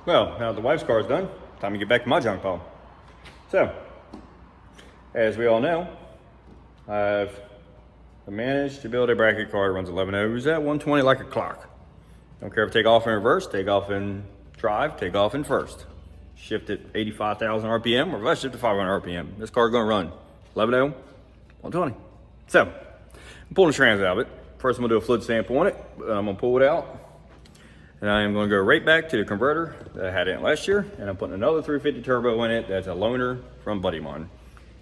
Well, now the wife's car is done, time to get back to my junk pile. So, as we all know, I've managed to build a bracket car that runs 11 O's at 120 like a clock. Don't care if take off in reverse, take off in drive, take off in first. Shift at 85,000 RPM, or if I shift to 500 RPM, this car is gonna run 11 O, 120. So, I'm pulling the trans out of it. First I'm gonna do a fluid sample on it, I'm gonna pull it out. And I am gonna go right back to the converter that I had in it last year, and I'm putting another 350 turbo in it that's a loaner from Buddy Mon.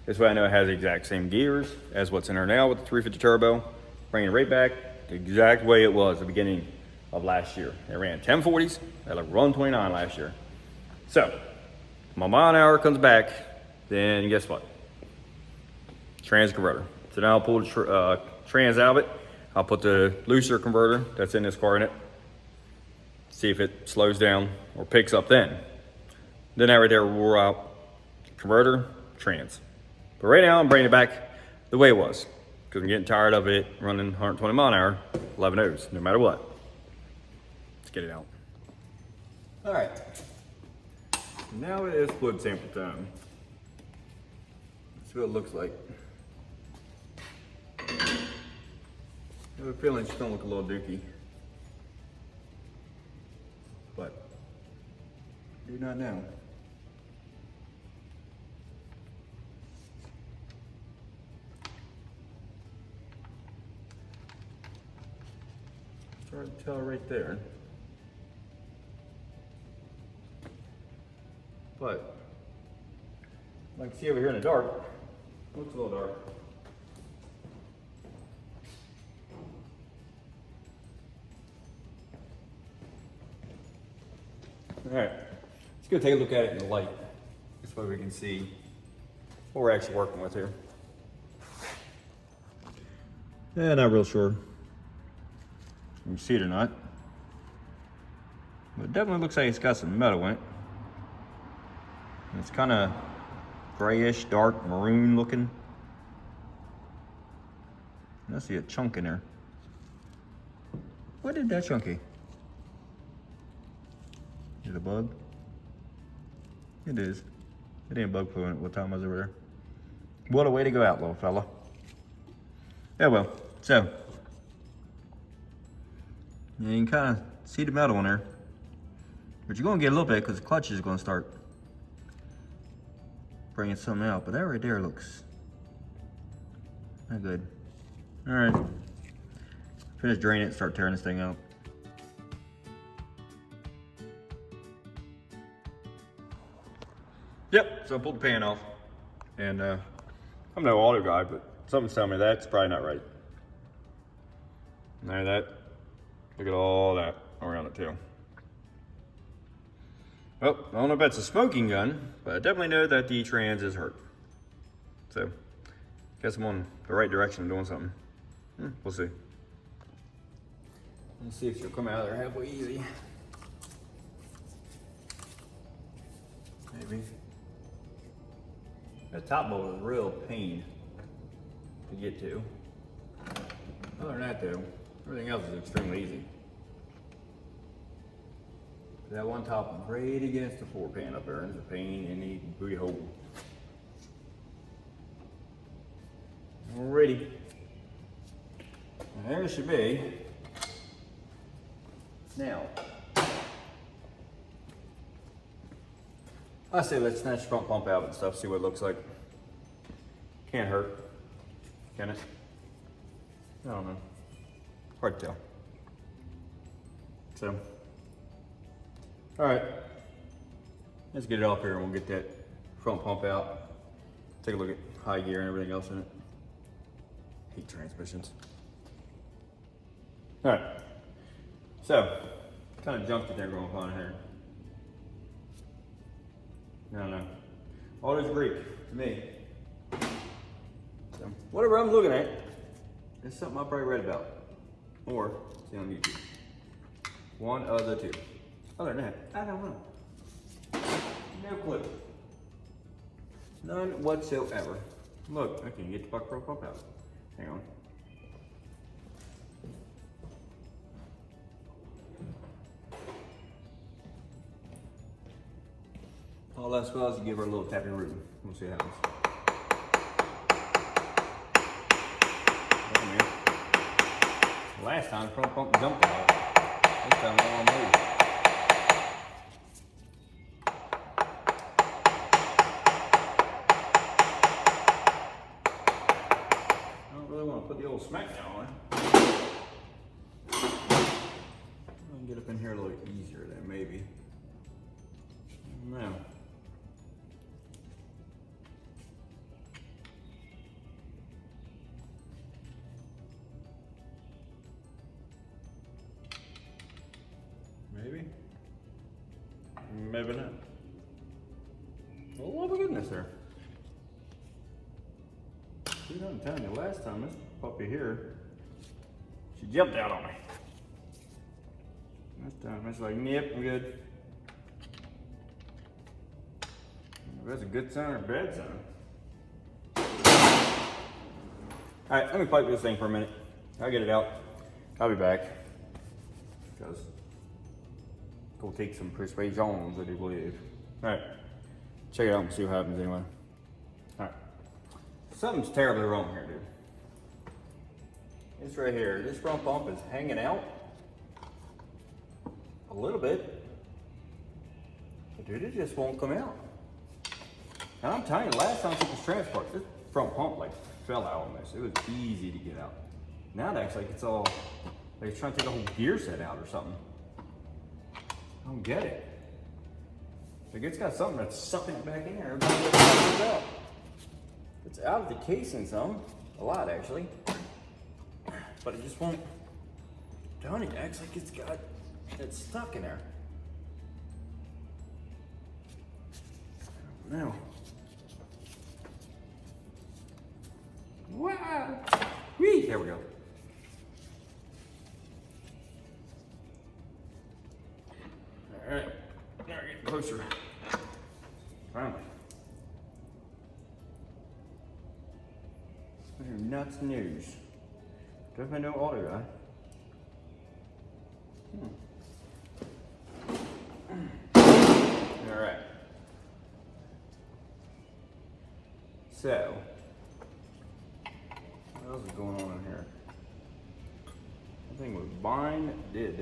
This way I know it has the exact same gears as what's in there now with the 350 turbo. Bringing it right back the exact way it was at the beginning of last year. It ran 1040s at like 129 last year. So, my mile an hour comes back, then guess what? Trans converter. So now I'll pull the trans out of it. I'll put the looser converter that's in this car in it. See if it slows down or picks up then. Then that right there will roll out converter, trans. But right now I'm bringing it back the way it was because I'm getting tired of it running 120 mile an hour, 11 O's, no matter what. Let's get it out. All right, now it is fluid sample time. Let's see what it looks like. I have a feeling it's gonna look a little dookie. But do not know. It's hard to tell right there. But I can see over here in the dark. It looks a little dark. All right, let's go take a look at it in the light. This way we can see what we're actually working with here. Yeah, not real sure. You can see it or not. But it definitely looks like it's got some metal in it. It's kind of grayish, dark, maroon looking. I see a chunk in there. What did that chunky? Is it a bug? It is. It ain't bug fluid. What time was it over there? What a way to go out, little fella. Yeah, well, so. You can kind of see the metal in there. But you're going to get a little bit because the clutch is going to start bringing something out. But that right there looks not good. All right. Finish draining it, start tearing this thing out. Yep, so I pulled the pan off, and I'm no auto guy, but something's telling me that's probably not right. Now that, look at all that around it too. Well, I don't know if that's a smoking gun, but I definitely know that the trans is hurt. So, guess I'm on the right direction of doing something. We'll see. Let's see if she'll come out of there halfway easy. Maybe. That top bolt is a real pain to get to. Other than that though, everything else is extremely easy. That one top is right against the floor pan up there, and it's a pain in the booty hole. Alrighty. There it should be. Now, I say let's snatch the front pump out and stuff, see what it looks like. Can't hurt, can it? I don't know. Hard to tell. So, all right. Let's get it off here and we'll get that front pump out. Take a look at high gear and everything else in it. Hate transmissions. All right. So, kind of junk that they're going on here. I don't know. All this Greek to me. So, whatever I'm looking at, it's something I probably read about. Or see on YouTube. One of the two. Other than that, I don't know. No clue. None whatsoever. Look, I can get the buck pro pump out. Hang on. All else fails, you give her a little tapping root. We'll see what happens. Last time, the front pump jumped out. This time, it won't move. I don't really want to put the old smackdown on it. I'll get up in here a little easier then, maybe. Now. Maybe. Maybe not. Oh my goodness there. See, I'm telling you, last time this puppy here, she jumped out on me. This time it's like, yep, I'm good. That's a good sign or a bad sign. All right, let me pipe this thing for a minute. I'll get it out. I'll be back. Because it's gonna take some persuasion, I do believe. All right, check it out and see what happens anyway. All right, something's terribly wrong here, dude. This right here, this front pump is hanging out a little bit, but dude, it just won't come out. And I'm telling you, last time I took this transport, this front pump like fell out on this. It was easy to get out. Now it acts like it's all, like it's trying to take a whole gear set out or something. I don't get it. Like it's got something that's sucking it back in there. It's out of the casing some, a lot actually. But it just won't, don't it? Acts like it's stuck in there. Now. Wow! Whee! There we go. All right, now we're getting closer. Finally. Nuts news. Definitely no auto guy. All right. So, what else is going on in here? I think was binded.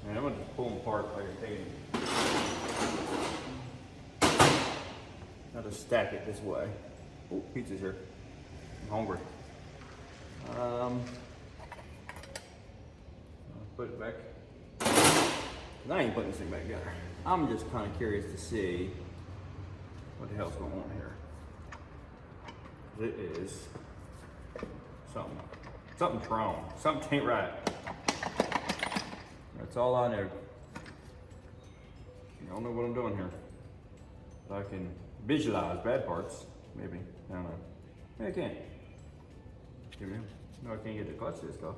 Man, I'm gonna just pull them apart like I'm taking. I'll just stack it this way. Oh, pizza's here. I'm hungry. I'll put it back. I ain't putting this thing back together. I'm just kind of curious to see what the hell's going on here. It is something's wrong. Something ain't right. That's all I know. I don't know what I'm doing here. But I can visualize bad parts, maybe. I don't know. Maybe I can't. No, I can't get the clutch disc off.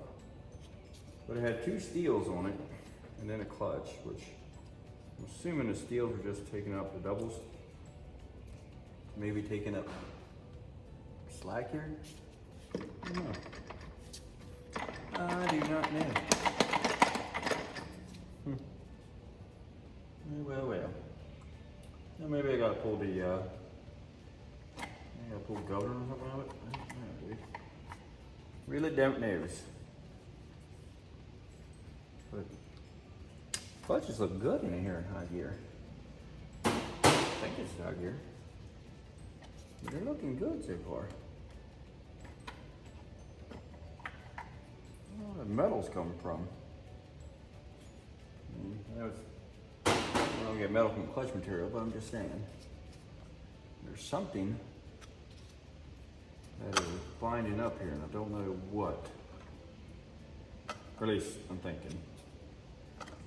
But it had two steels on it, and then a clutch, which I'm assuming the steels are just taking up the doubles. Maybe taking up slack here? I don't know. I do not know. Well. Now maybe I gotta pull the governor or something out of it. I don't know, dude. Really don't know. But clutches look good in here in high gear. I think it's high gear. But they're looking good so far. Where the metal's coming from? I don't get metal from clutch material, but I'm just saying. There's something that is binding up here, and I don't know what. Or at least I'm thinking.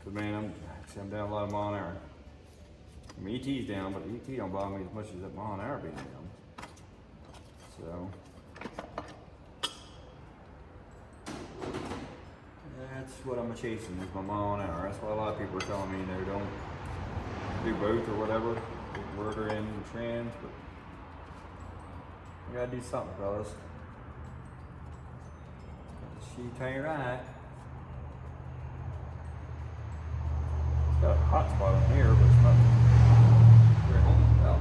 Cause man, I'm down a lot of mile an hour. I mean, ET's down, but the ET don't bother me as much as that mile an hour being down. So that's what I'm chasing is my mile an hour. That's why a lot of people are telling me they don't do both or whatever, inverter in and trans, but I gotta do something, fellas. The sheet ain't right. got a hot spot on here, but it's not very home about.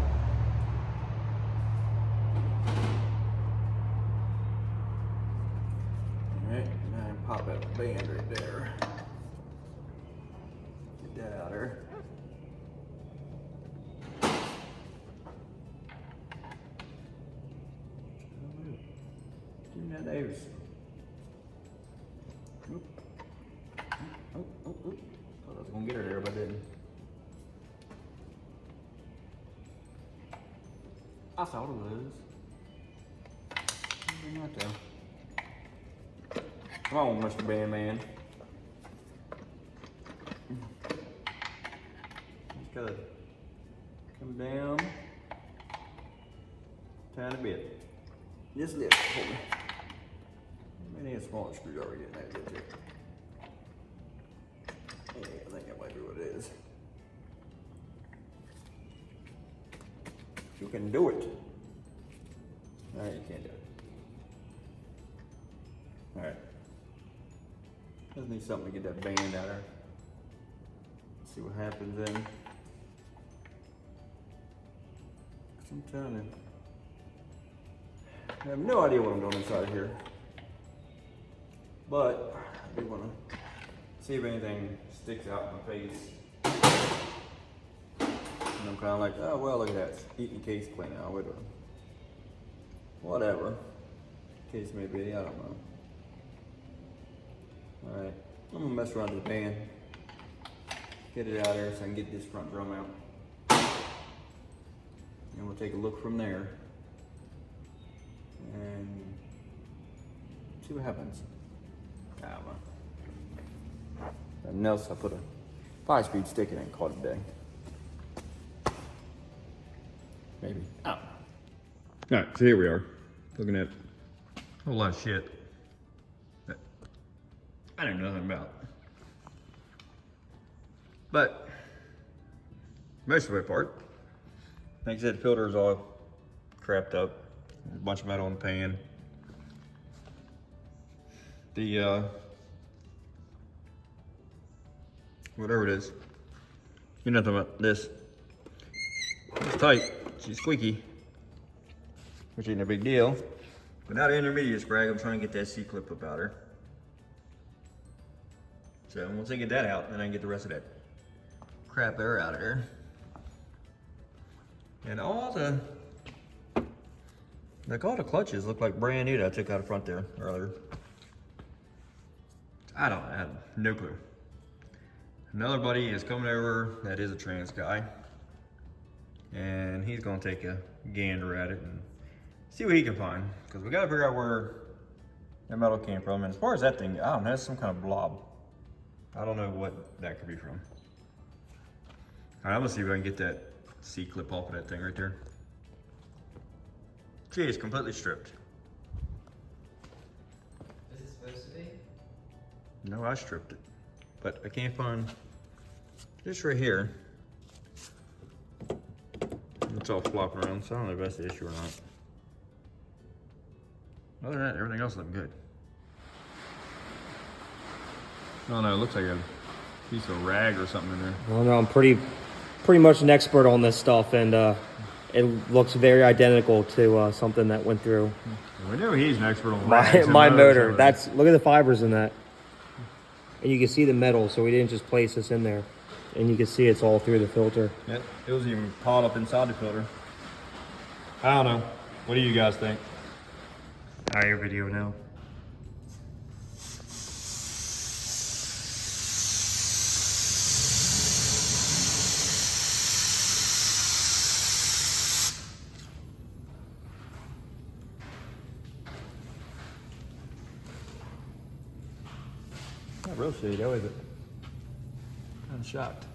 Alright, now I pop out the band right there. Get that out there. Give me that nose. Oop. Oh. Thought I was gonna get her there, but I didn't. I thought it was. Maybe not though. Come on, Mr. Bandman. Just gotta come down a tiny bit. Just lift it for me. Maybe a smaller screwdriver getting that good too. Yeah, I think that might be what it is. You can do it. Alright, you can't do it. Alright. Just need something to get that band out there. See what happens then. I'm telling you. I have no idea what I'm doing inside of here. But I do want to see if anything sticks out in my face. And I'm kind of like, oh well, look at that, it's eating case clean out. Whatever. Case may be, I don't know. Alright, I'm gonna mess around with the band. Get it out there so I can get this front drum out. And we'll take a look from there. And see what happens. I don't know. Nothing else, I put a 5-speed stick in it and called it a day. Maybe. I don't know. Alright, so here we are. Looking at a whole lot of shit that I know nothing about. But most of it part, like I said, the filter is all crapped up. There's a bunch of metal in the pan. The whatever it is, you know nothing about this. It's tight, she's squeaky, which ain't a big deal. But now the intermediate sprag, I'm trying to get that C-clip up out her. So once I get that out, then I can get the rest of that crap air out of there. And all the clutches look like brand new that I took out of front there earlier. I have no clue. Another buddy is coming over that is a trans guy. And he's gonna take a gander at it and see what he can find. Because we gotta figure out where that metal came from. And as far as that thing, I don't know, that's some kind of blob. I don't know what that could be from. All right, I'm gonna see if I can get that C-clip off of that thing right there. See, it's completely stripped. Is it supposed to be? No, I stripped it. But I can't find, just right here. It's all flopping around, so I don't know if that's the issue or not. Other than that, everything else looks good. Oh no, it looks like a piece of rag or something in there. Well, no, I'm pretty much an expert on this stuff, and it looks very identical to something that went through We know he's an expert on rags my and motor. motors. Look at the fibers in that, and you can see the metal. So we didn't just place this in there, and you can see it's all through the filter. Yep, it was even caught up inside the filter. I don't know. What do you guys think? Your video now. Not real shitty though, is it? I'm shocked.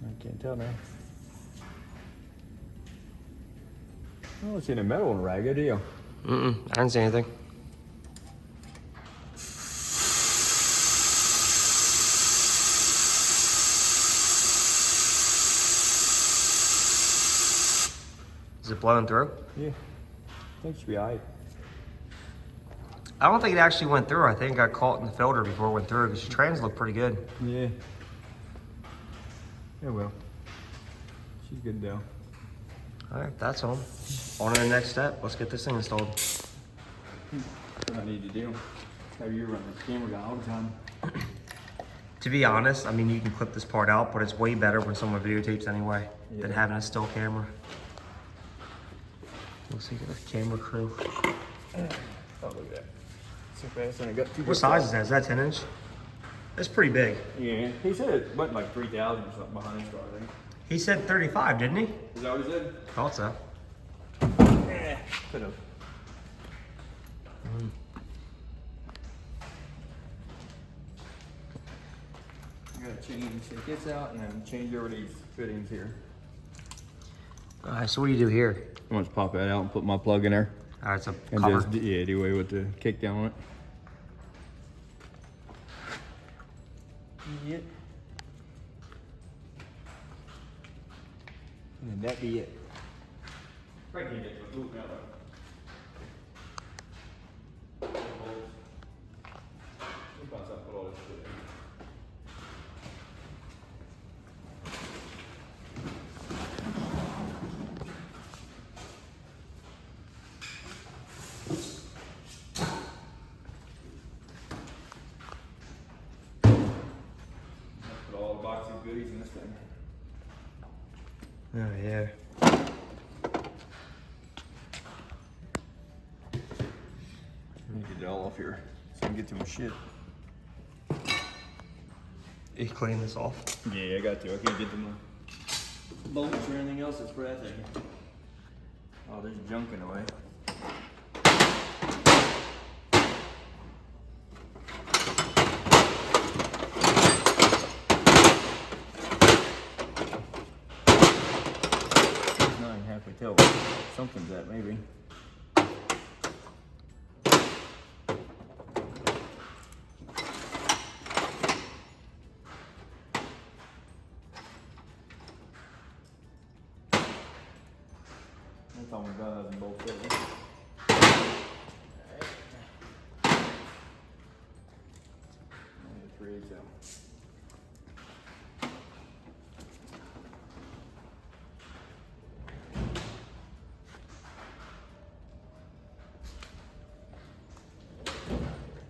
I can't tell now. I don't see any metal in the rag, do you? I didn't see anything. Is it blowing through? Yeah. I think it should be alright. I don't think it actually went through. I think it got caught in the filter before it went through because your trans look pretty good. Yeah. Yeah, well. She's good though. All right, that's on. On to the next step. Let's get this thing installed. What I need to do. Have you run the camera guy all the time. To be honest, I mean, you can clip this part out, but it's way better when someone videotapes anyway than Yeah. having a still camera. Looks like a camera crew. Oh, look at that. So fast, and I got two. What size is that? Is that 10 inch? That's pretty big. Yeah, he said it went like 3,000 or something behind his car, I think. He said 35, didn't he? Is that what he said? Thought so. Yeah, could have. I gotta take this out and then change over these fittings here. All right, so what do you do here? I'm gonna just pop that out and put my plug in there. All right, so And cover. just, yeah, do away with the kickdown on it. Yep. And that be it. Probably can't get the boot now though. Put all this shit in. Put all the box of goodies in this thing. Oh, yeah. Get it all off here so I can get to my shit. You clean this off. Yeah, I got to. I can't get to my bolts or anything else that's for that thing. Oh, there's junk in the way. It's not even halfway tell what something's at, maybe. That's all my guys and both of them. Alright. 3/8 out.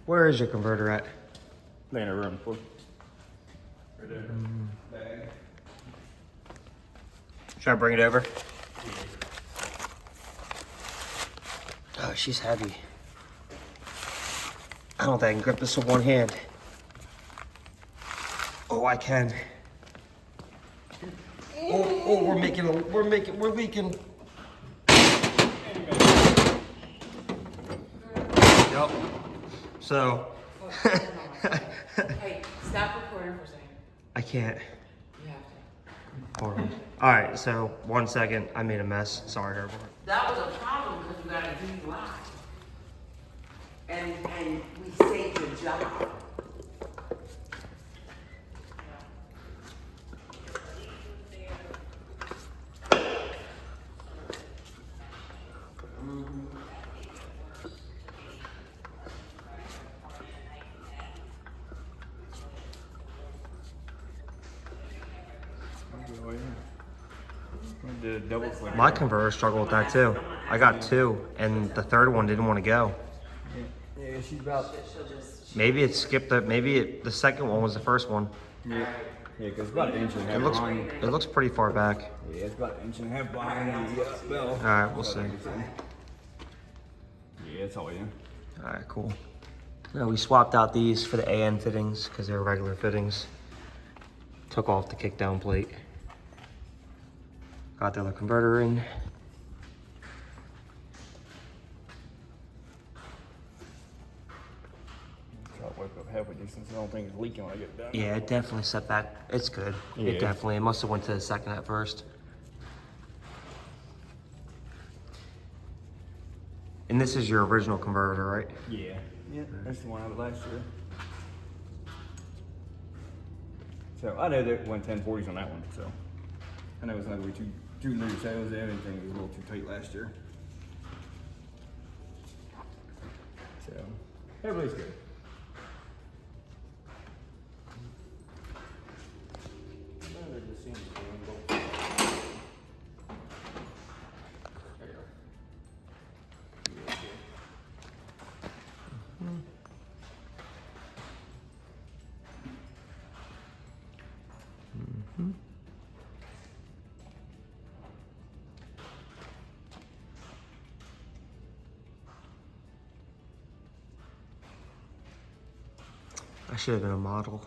Where is your converter at? Laying a room for. Right there. Bag. Should I bring it over? Oh, she's heavy. I don't think I can grip this with one hand. Oh, I can. Oh, we're leaking. Yep. So. Hey, stop recording for a second. I can't. You have to. Hold on. All right, so 1 second. I made a mess. Sorry, Herbert. That was a problem because we got a DUI. And we saved your job. Oh, yeah. I did a double click. My converter struggled with that too. I got two, and the third one didn't want to go. Yeah, she's about. She'll just. Maybe it skipped the. The second one was the first one. Yeah, because it's about an inch and a half behind. It looks pretty far back. Yeah, it's about an inch and a half behind the bell. All right, we'll see. Yeah, it's all in. All right, cool. Now we swapped out these for the AN fittings because they're regular fittings. Took off the kickdown plate. Got the other converter in. Try to wipe up halfway distance. I don't think it's leaking when I get done. Yeah, it definitely set back. It's good. Yeah. It must have went to the second at first. And this is your original converter, right? Yeah. Yeah, that's the one I had last year. So I know that went 1040s on that one, so I know it's not gonna be too loose. I was everything was a little too tight last year. So everybody's good. I should have been a model.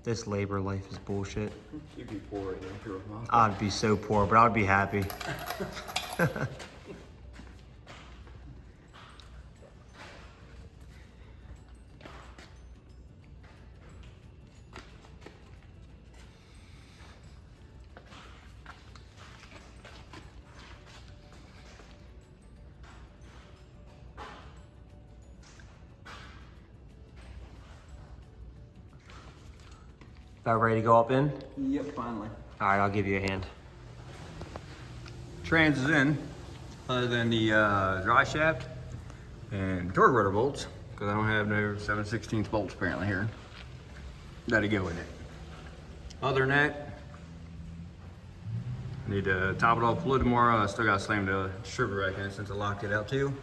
This labor life is bullshit. You'd be poor right now if you were a model. I'd be so poor, but I'd be happy. About ready to go up in? Yep, finally. All right, I'll give you a hand. Trans is in, other than the dry shaft and torque rotor bolts, because I don't have no 7/16 bolts apparently here. That'll go in it. Other than that, I need to top it off fluid tomorrow. I still got to slam the distributor rack in it since I locked it out too.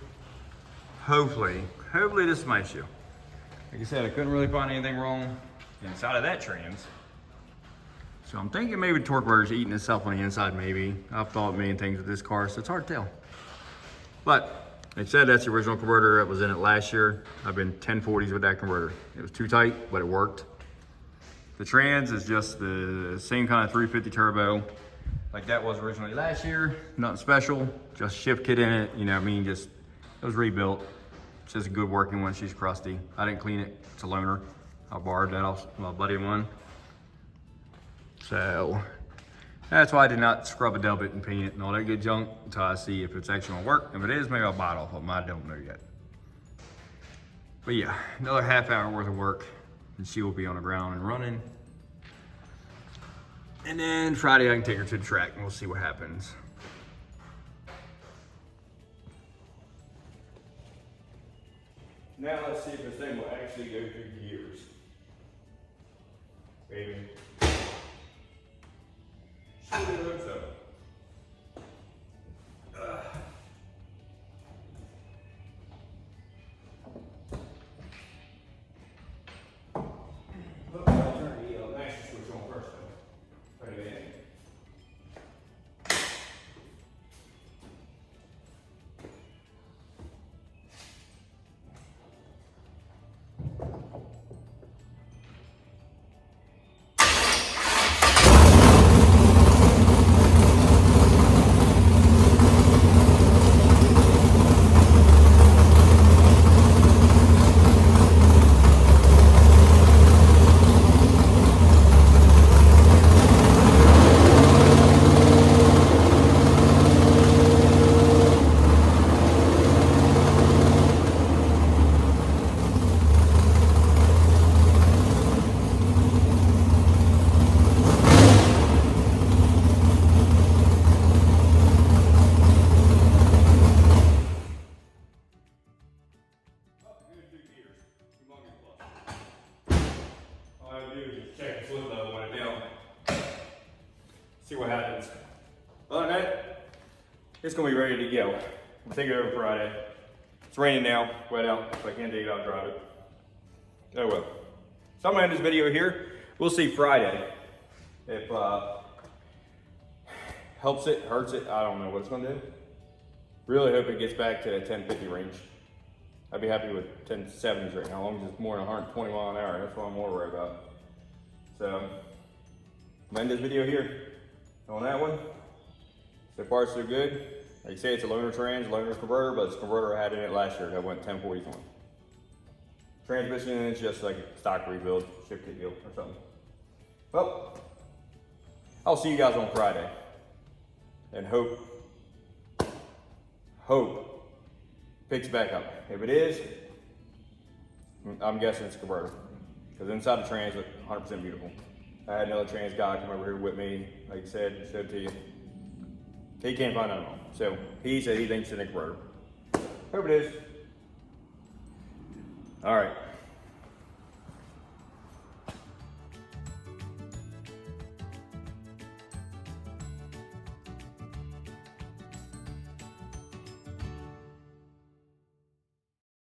Hopefully this is my issue. Like I said, I couldn't really find anything wrong inside of that trans. So I'm thinking maybe the torque rotor's eating itself on the inside, maybe. I've thought a million things with this car, so it's hard to tell. But, like I said, that's the original converter that was in it last year. I've been 1040s with that converter. It was too tight, but it worked. The trans is just the same kind of 350 turbo like that was originally last year. Nothing special, just shift kit in it, you know what I mean? Just, it was rebuilt. It's just a good working one. She's crusty. I didn't clean it, it's a loaner. I borrowed that off my buddy of mine. So that's why I did not scrub a dub it and paint it and all that good junk until I see if it's actually gonna work. If it is, maybe I'll buy it off of them. I don't know yet. But yeah, another half hour worth of work and she will be on the ground and running. And then Friday I can take her to the track and we'll see what happens. Now let's see if this thing will actually go through gears. Maybe. Surely looks so. Look, I'll turn the master switch on first though. Put it in. See what happens. Other than that, it's gonna be ready to go. We'll take it over Friday. It's raining now, wet out, so I can't take it out and drive it. Oh well. So I'm gonna end this video here. We'll see Friday. If helps it, hurts it, I don't know what it's gonna do. Really hope it gets back to 1050 range. I'd be happy with 1070s right now, as long as it's more than 120 mile an hour. That's what I'm more worried about. So, I'm gonna end this video here on that one. So far so good. Like I say, it's a loaner trans, loaner converter, but it's a converter I had in it last year that went 1040s on. Transmission is just like a stock rebuild, shift kit deal or something. Well, I'll see you guys on Friday. and hope picks back up. If it is, I'm guessing it's a converter. Because inside the trans look 100% beautiful. I had another trans guy come over here with me, like I said, showed to you. He can't find none of them. So he said he thinks it's a converter. Hope it is. All right.